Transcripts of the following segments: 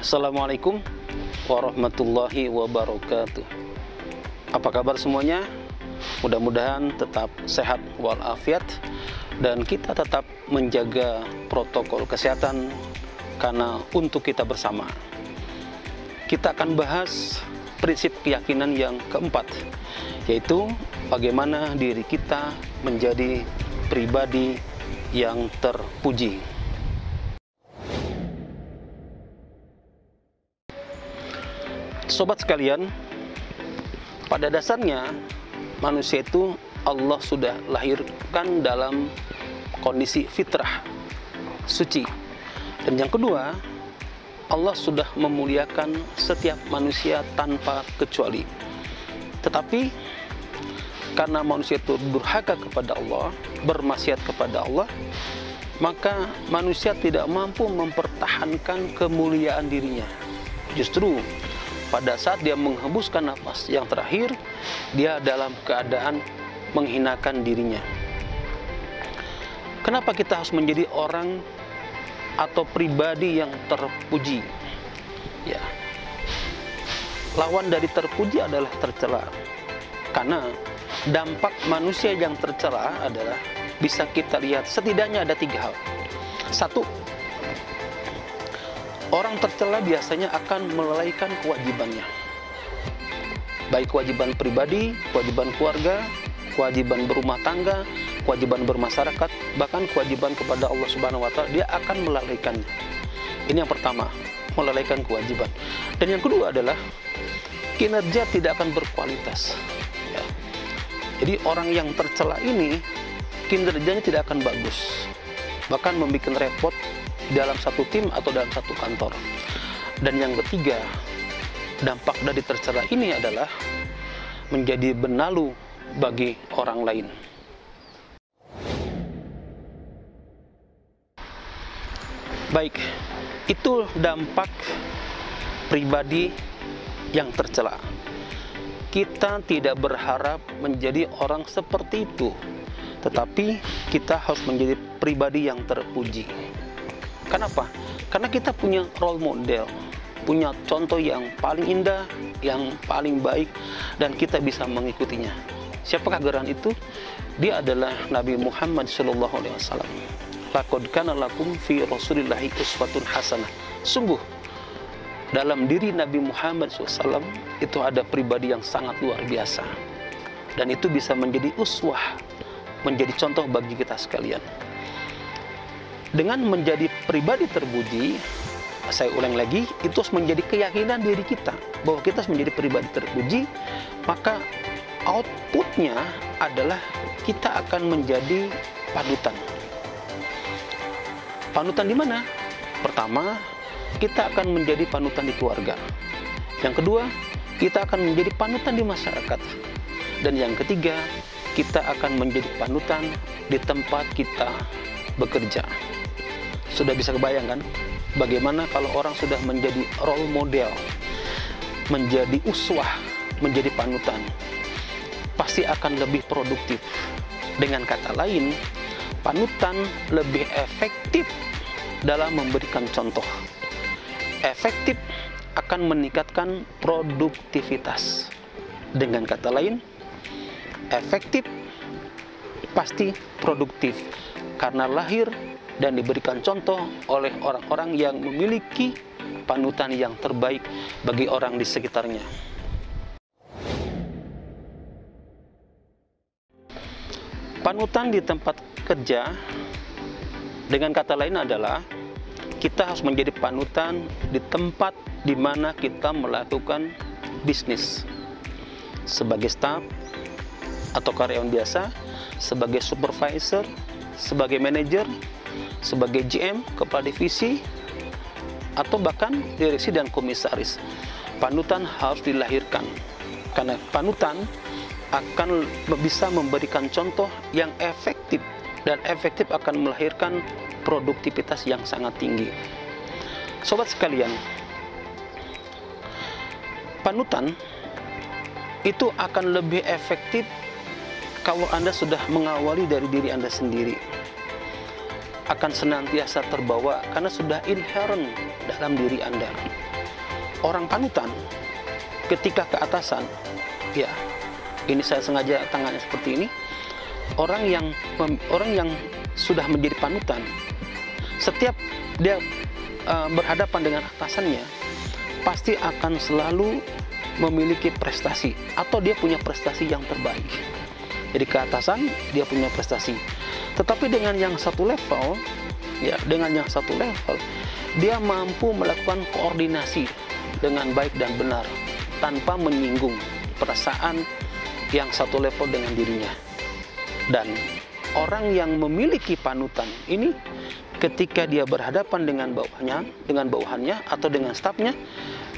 Assalamualaikum warahmatullahi wabarakatuh. Apa kabar semuanya? Mudah-mudahan tetap sehat walafiat dan kita tetap menjaga protokol kesehatan karena untuk kita bersama. Kita akan bahas prinsip keyakinan yang keempat, yaitu bagaimana diri kita menjadi pribadi yang terpuji. Sobat sekalian, pada dasarnya manusia itu Allah sudah lahirkan dalam kondisi fitrah, suci. Dan yang kedua, Allah sudah memuliakan setiap manusia tanpa kecuali. Tetapi karena manusia itu durhaka kepada Allah, bermaksiat kepada Allah, maka manusia tidak mampu mempertahankan kemuliaan dirinya. Justru pada saat dia menghembuskan nafas yang terakhir, dia dalam keadaan menghinakan dirinya. Kenapa kita harus menjadi orang atau pribadi yang terpuji? Ya, lawan dari terpuji adalah tercela. Karena dampak manusia yang tercela adalah bisa kita lihat setidaknya ada 3 hal. 1, orang tercela biasanya akan melalaikan kewajibannya, baik kewajiban pribadi, kewajiban keluarga, kewajiban berumah tangga, kewajiban bermasyarakat, bahkan kewajiban kepada Allah Subhanahu wa Ta'ala, dia akan melalaikannya. Ini yang pertama, melalaikan kewajiban. Dan yang kedua adalah kinerja tidak akan berkualitas. Ya. Jadi orang yang tercela ini kinerjanya tidak akan bagus, bahkan membuat repot dalam satu tim atau dalam satu kantor. Dan yang ketiga, dampak dari tercela ini adalah menjadi benalu bagi orang lain. Baik, itu dampak pribadi yang tercela. Kita tidak berharap menjadi orang seperti itu, tetapi kita harus menjadi pribadi yang terpuji. Kenapa? Karena kita punya role model, punya contoh yang paling indah, yang paling baik, dan kita bisa mengikutinya. Siapakah geran itu? Dia adalah Nabi Muhammad SAW. Laqad kana lakum fi Rasulillahi uswatun hasanah. Sungguh, dalam diri Nabi Muhammad SAW itu ada pribadi yang sangat luar biasa. Dan itu bisa menjadi uswah, menjadi contoh bagi kita sekalian. Dengan menjadi pribadi terpuji, saya ulang lagi, itu harus menjadi keyakinan diri kita bahwa kita harus menjadi pribadi terpuji, maka outputnya adalah kita akan menjadi panutan. Panutan di mana? Pertama, kita akan menjadi panutan di keluarga. Yang kedua, kita akan menjadi panutan di masyarakat. Dan yang ketiga, kita akan menjadi panutan di tempat kita bekerja. Sudah bisa kebayangkan bagaimana kalau orang sudah menjadi role model, menjadi uswah, menjadi panutan, pasti akan lebih produktif. Dengan kata lain, panutan lebih efektif dalam memberikan contoh. Efektif akan meningkatkan produktivitas. Dengan kata lain, efektif pasti produktif karena lahir dan diberikan contoh oleh orang-orang yang memiliki panutan yang terbaik bagi orang di sekitarnya. Panutan di tempat kerja, dengan kata lain adalah kita harus menjadi panutan di tempat di mana kita melakukan bisnis. Sebagai staf atau karyawan biasa, sebagai supervisor, sebagai manajer, sebagai GM, kepala divisi, atau bahkan direksi dan komisaris. Panutan harus dilahirkan, karena panutan akan bisa memberikan contoh yang efektif, dan efektif akan melahirkan produktivitas yang sangat tinggi. Sobat sekalian, panutan itu akan lebih efektif kalau Anda sudah mengawali dari diri Anda sendiri. Akan senantiasa terbawa karena sudah inherent dalam diri Anda. orang panutan ketika ke atasan, ya, ini saya sengaja tangannya seperti ini. Orang yang sudah menjadi panutan, setiap dia berhadapan dengan atasannya, pasti akan selalu memiliki prestasi, atau dia punya prestasi yang terbaik. Jadi ke atasan dia punya prestasi. Tetapi dengan yang satu level, ya, dengan yang satu level, dia mampu melakukan koordinasi dengan baik dan benar tanpa menyinggung perasaan yang satu level dengan dirinya. Dan orang yang memiliki panutan ini, ketika dia berhadapan dengan bawahannya atau dengan stafnya,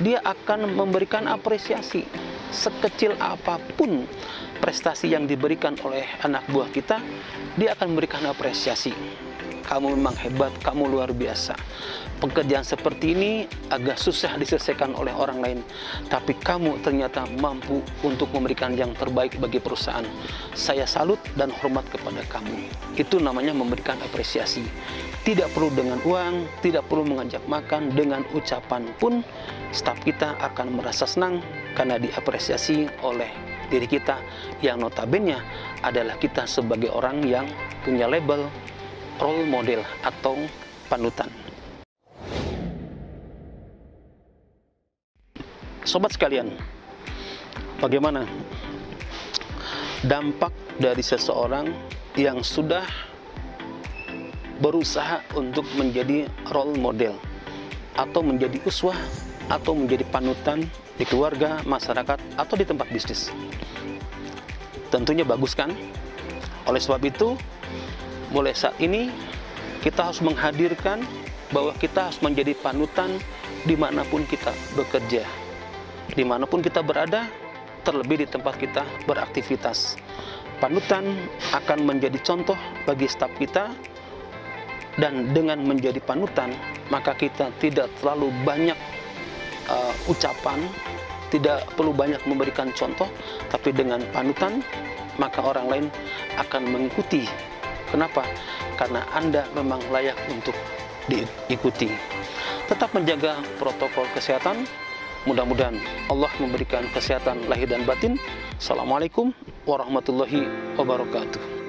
dia akan memberikan apresiasi. Sekecil apapun prestasi yang diberikan oleh anak buah kita, dia akan memberikan apresiasi. Kamu memang hebat, kamu luar biasa. Pekerjaan seperti ini agak susah diselesaikan oleh orang lain, tapi kamu ternyata mampu untuk memberikan yang terbaik bagi perusahaan. Saya salut dan hormat kepada kamu. Itu namanya memberikan apresiasi. Tidak perlu dengan uang, tidak perlu mengajak makan, dengan ucapan pun staf kita akan merasa senang karena diapresiasi oleh diri kita, yang notabene adalah kita sebagai orang yang punya label role model atau panutan. Sobat sekalian, bagaimana dampak dari seseorang yang sudah berusaha untuk menjadi role model atau menjadi uswah atau menjadi panutan di keluarga, masyarakat, atau di tempat bisnis? Tentunya bagus kan? Oleh sebab itu, mulai saat ini kita harus menghadirkan bahwa kita harus menjadi panutan dimanapun kita bekerja, dimanapun kita berada, terlebih di tempat kita beraktivitas. Panutan akan menjadi contoh bagi staf kita, dan dengan menjadi panutan, maka kita tidak terlalu banyak ucapan, tidak perlu banyak memberikan contoh, tapi dengan panutan, maka orang lain akan mengikuti. Kenapa? Karena Anda memang layak untuk diikuti. Tetap menjaga protokol kesehatan. Mudah-mudahan Allah memberikan kesehatan lahir dan batin. Assalamualaikum warahmatullahi wabarakatuh.